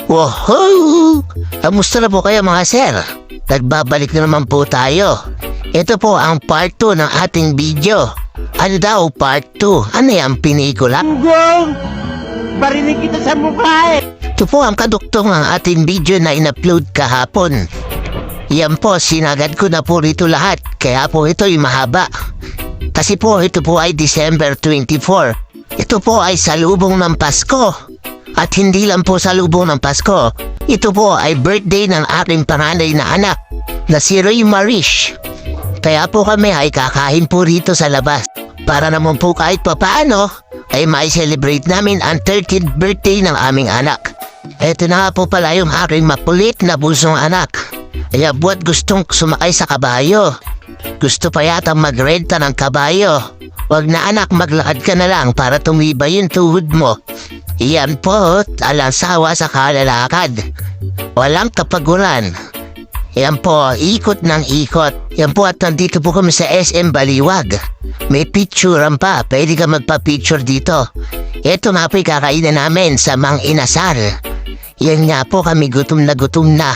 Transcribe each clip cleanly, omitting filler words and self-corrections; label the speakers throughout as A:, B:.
A: Woohoo! Kamusta na po kayo mga sir? Nagbabalik na naman po tayo. Ito po ang part 2 ng ating video. Ano daw part 2? Ano yung pelikula?
B: Gong! Barinig kita sa mukha eh!
A: Ito po ang kaduktong ng ating video na in-upload kahapon. Yan po, sinagad ko na po rito lahat. Kaya po ito'y mahaba. Kasi po ito po ay December 24. Ito po ay salubong ng Pasko. At hindi lang po salubong ng Pasko. Ito po ay birthday ng aking panganay na anak na si Ray Marish. Kaya po kami ay kakain po rito sa labas. Para naman po kahit papaano ay may celebrate namin ang 30th birthday ng aming anak. Ito na nga po pala yung aking mapulit na busong anak. Kaya buat gustong sumakay sa kabayo. Gusto pa yata magrenta ng kabayo. Wag na anak, maglakad ka na lang para tumibay yung tuhod mo. Iyan po, alang sawa sa kalalakad. Walang kapaguran. Yan po, ikot ng ikot. Yan po at nandito po kami sa SM Baliwag. May picturean pa, pwede ka magpa-picture dito. Ito nga po'y kakainin namin sa Mang Inasal. Yan nga po kami gutom na.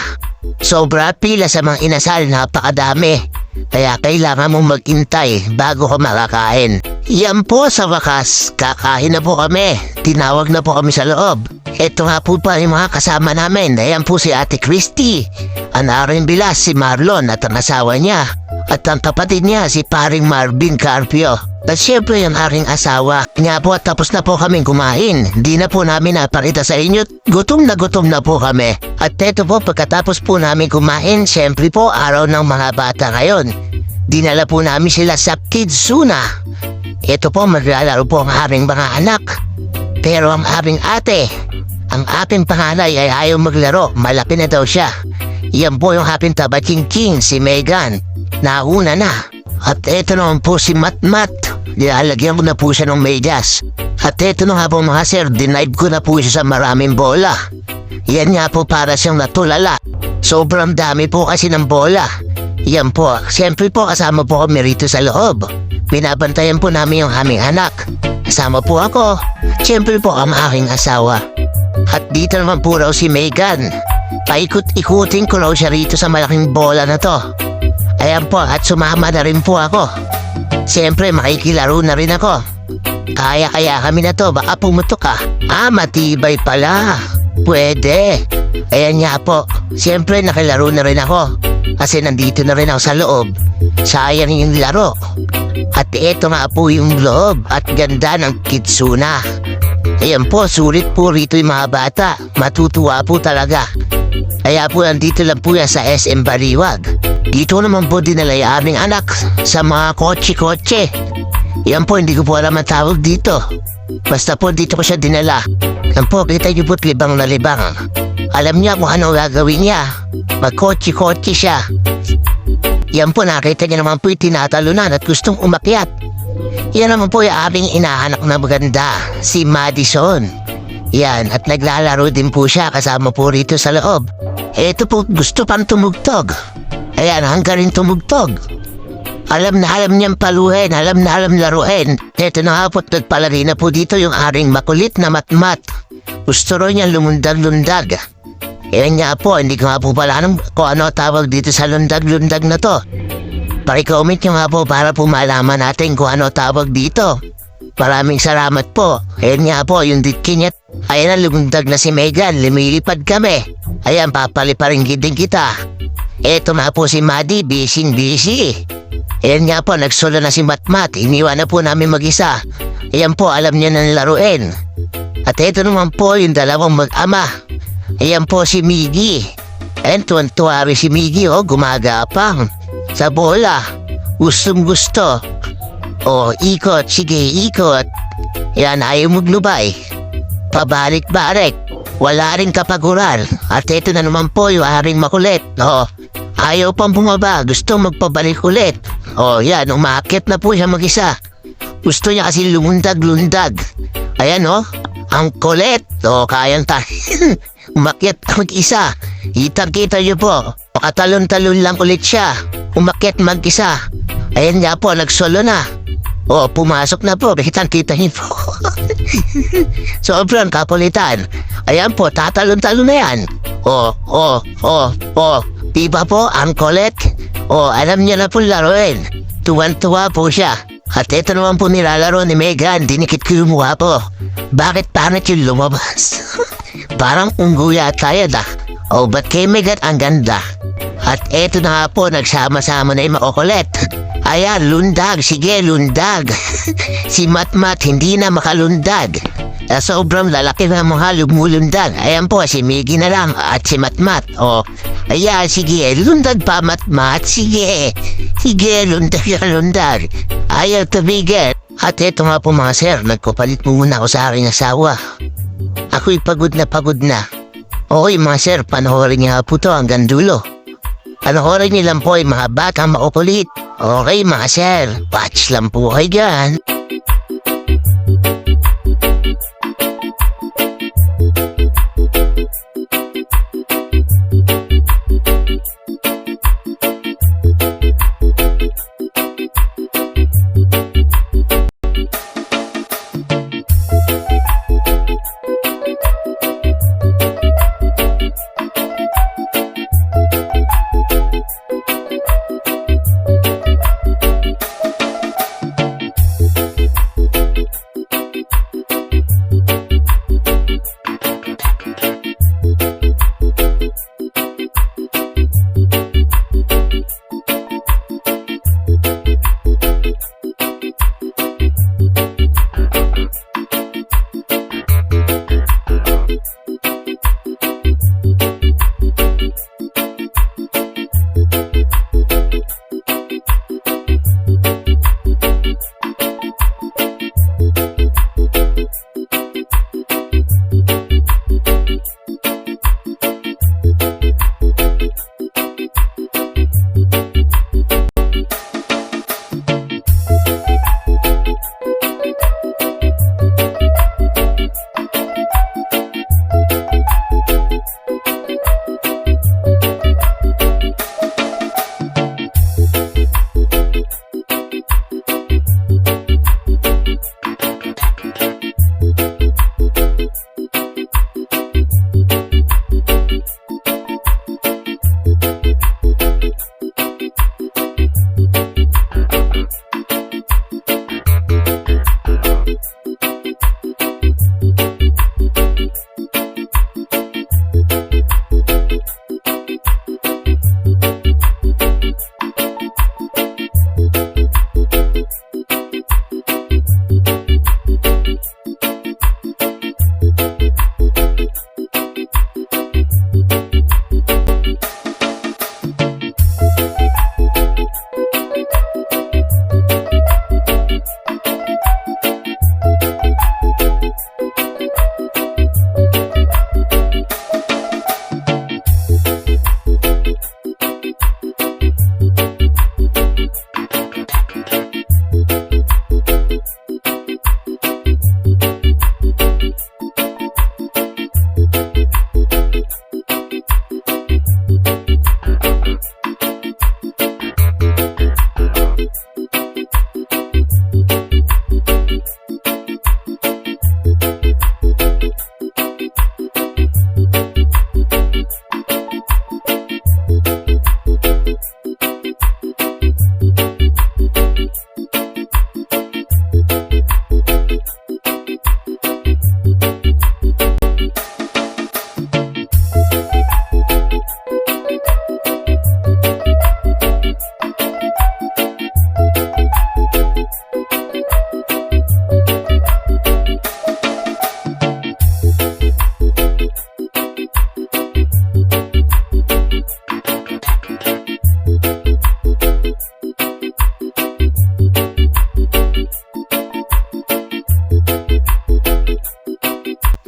A: Sobra pila sa Mang Inasal, napakadami. Kaya kailangan mong magintay bago ka makakain. Yan po sa wakas, kakain na po kami. Tinawag na po kami sa loob. Ito nga po pa yung mga kasama namin. Ayan po si Ate Christy, ang aring bilas si Marlon at ang asawa niya. At ang kapatid niya si paring Marvin Carpio. At syempre yung aking asawa. Nga po at tapos na po kaming kumain. Di na po namin naparita sa inyo. Gutom na po kami. At eto po pagkatapos po namin kumain, syempre po araw ng mga bata ngayon. Dinala po namin sila sa Kidsuna. Ito po maglalaro po ang aming mga anak. Pero ang aming ate, ang aking panganay ay ayaw maglaro. Malaki na daw siya. Yan po yung aking tabating king si Megan. Nauna na. At eto naman po si Matmat. Nilalagyan ko na po siya ng medyas. At eto na nga po mga sir, denied ko na po siya sa maraming bola. Yan nga po para siyang natulala. Sobrang dami po kasi ng bola. Yan po, siyempre po kasama po kami rito sa loob. Binabantayan po namin yung aming anak. Kasama po ako. Siyempre po ang aking asawa. At dito naman po raw si Megan. Paikot-ikutin ko raw siya rito sa malaking bola na to. Ayan po, at sumama na rin po ako. Siyempre, makikilaro na rin ako. Kaya kami na to, baka pumutok ka. Matibay pala. Pwede. Ayan nga po, siyempre nakilaro na rin ako. Kasi nandito na rin ako sa loob. Sayang yung laro. At eto nga po yung loob at ganda ng Kidsuna. Ayan po, sulit po rito yung mga bata. Matutuwa po talaga. Kaya po nandito lang po yan sa SM Baliwag. Dito naman po dinala yung aming anak sa mga kotse-kotse. Yan po, hindi ko po alam ang tawag dito. Basta po dito ko siya dinala. Yan po, kita niyo po't libang na libang. Alam niya kung ano gagawin niya. Magkotse-kotse siya. Yan po, nakita niya naman po yung tinatalunan at gustong umakyat. Yan naman po yung aming inahanak na maganda, si Madison. Yan, at naglalaro din po siya kasama po rito sa loob. Ito po, gusto pang tumugtog. Ayan, hanggang rin tumugtog. Alam na alam niyang paluhin, alam na alam laruin. Ito na nga po't nagpalari na po dito yung aring makulit na Matmat. Gusto rin niya lumundag-lundag. Ayan nga po, hindi ko nga po pala alam kung ano tawag dito sa lundag-lundag na to. Paki-comment nyo nga po para po malaman natin kung ano tawag dito. Maraming salamat po. Ayan nga po, yung ditkinyat. Ayan na, lumundag na si Megan, lumilipad kami. Ayan, papaliparinggit din kita. Eto nga po si Maddie, busy. Ayan nga po, nagsolo na si Matmat. Iniwan na po namin mag-isa. Ayan po, alam niya na laruin. At eto naman po yung dalawang mag-ama. Ayan po si Miggy. Ayan, tuwan-tuwa rin si Miggy, gumagapang. Sa bola. Gustong gusto. Ikot, sige, ikot. Ayan, ayaw maglubay. Pabalik-balik. Wala rin kapaguran. At eto na naman po yung aring makulit. Ayaw pang bumaba. Gusto magpabalik ulit. Yan, umakit na po siya mag-isa. Gusto niya kasi lumundag-lundag. Ayan, ang kulit. Kayang umakyat mag-isa. Kitang-kita niyo po. Makatalon-talon lang ulit siya. Umakyat mag-isa. Ayan nga po, nagsolo na. Pumasok na po. Kitang-kita niyo po. Sobrang kapulitan. Ayan po, tatalon-talon na yan. Di ba po, ang kulit? Alam niya na po laruin. Tuwan-tuwa po siya. At ito naman po nilalaro ni Megan, dinikit ko yung mukha po. Bakit pangit yung lumabas? Parang unggo yata yan ah. Ba't kay Megan ang ganda? At eto na nga po, nagsama-sama na yung makukulit. Ayan, lundag, sige lundag. Si Matmat hindi na makalundag. Sobrang lalaki na mga lumulundag. Ayan po, si Miggy na lang at si Matmat. Ayan, sige, lundag pa Matmat, sige. Sige, lundag. Ayaw tumigil. At eto nga po mga sir, nagpapalit muna ako sa aking asawa. Ako'y pagod na. Okay mga sir, panoorin niya po to hanggang dulo. Panoorin niyo lang po ay mga batang makukulit. Okay mga sir, watch lang po kayo dyan.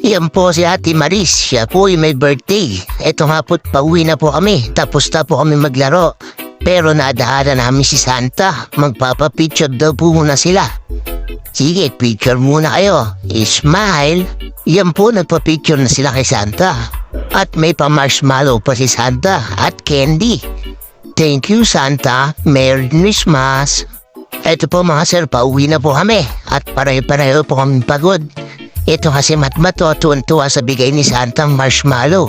A: Yan po si Ate Maris, siya po ay may birthday. Eto nga po't pauwi na po kami, tapos na po kami maglaro. Pero nadaanan namin si Santa, magpapapicture daw po muna sila. Sige, picture muna kayo. Smile. Yan po, nagpa-picture na sila kay Santa. At may pa-marshmallow pa si Santa at candy. Thank you Santa, Merry Christmas. Eto po mga sir, pauwi na po kami. At pareho-pareho po kami pagod. Ito kasi matmato tuwan-tuwa sa bigay ni Santang marshmallow.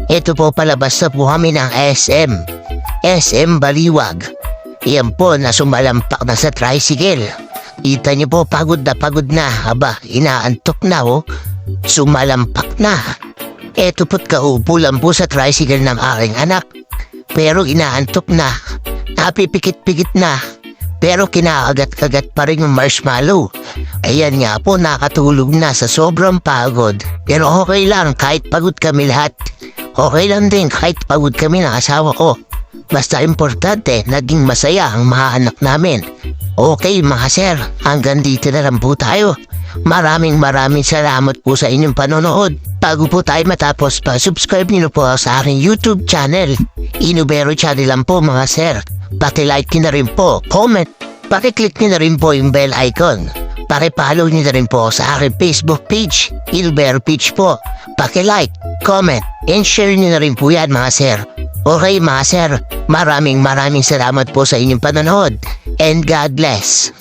A: Ito po palabas na po kami ng SM Baliwag. Yan po na sumalampak na sa tricycle. Kita niyo po pagod na. Aba, inaantok na oh. Sumalampak na. Eto po't kaupo lang po sa tricycle ng aking anak. Pero inaantok na. Napipikit-pikit na. Pero kinakagat-kagat pa rin yung marshmallow. Ayan nga po, nakatulog na sa sobrang pagod. Pero okay lang kahit pagod kami lahat. Okay lang din kahit pagod kami ng asawa ko. Basta importante, naging masaya ang mga anak namin. Okay mga sir, hanggang dito na lang po tayo. Maraming salamat po sa inyong panonood. Bago po tayo matapos pa, subscribe niyo po sa aking YouTube channel. Inubero channel lang po mga sir. Paki-like niyo na rin po, comment. Paki-click niyo na rin po yung bell icon. Paki-follow niyo na rin po sa aking Facebook page, Inubero Page po. Paki-like, comment, and share niyo na rin po yan mga sir. Okay mga sir, maraming salamat po sa inyong panonood. And God bless.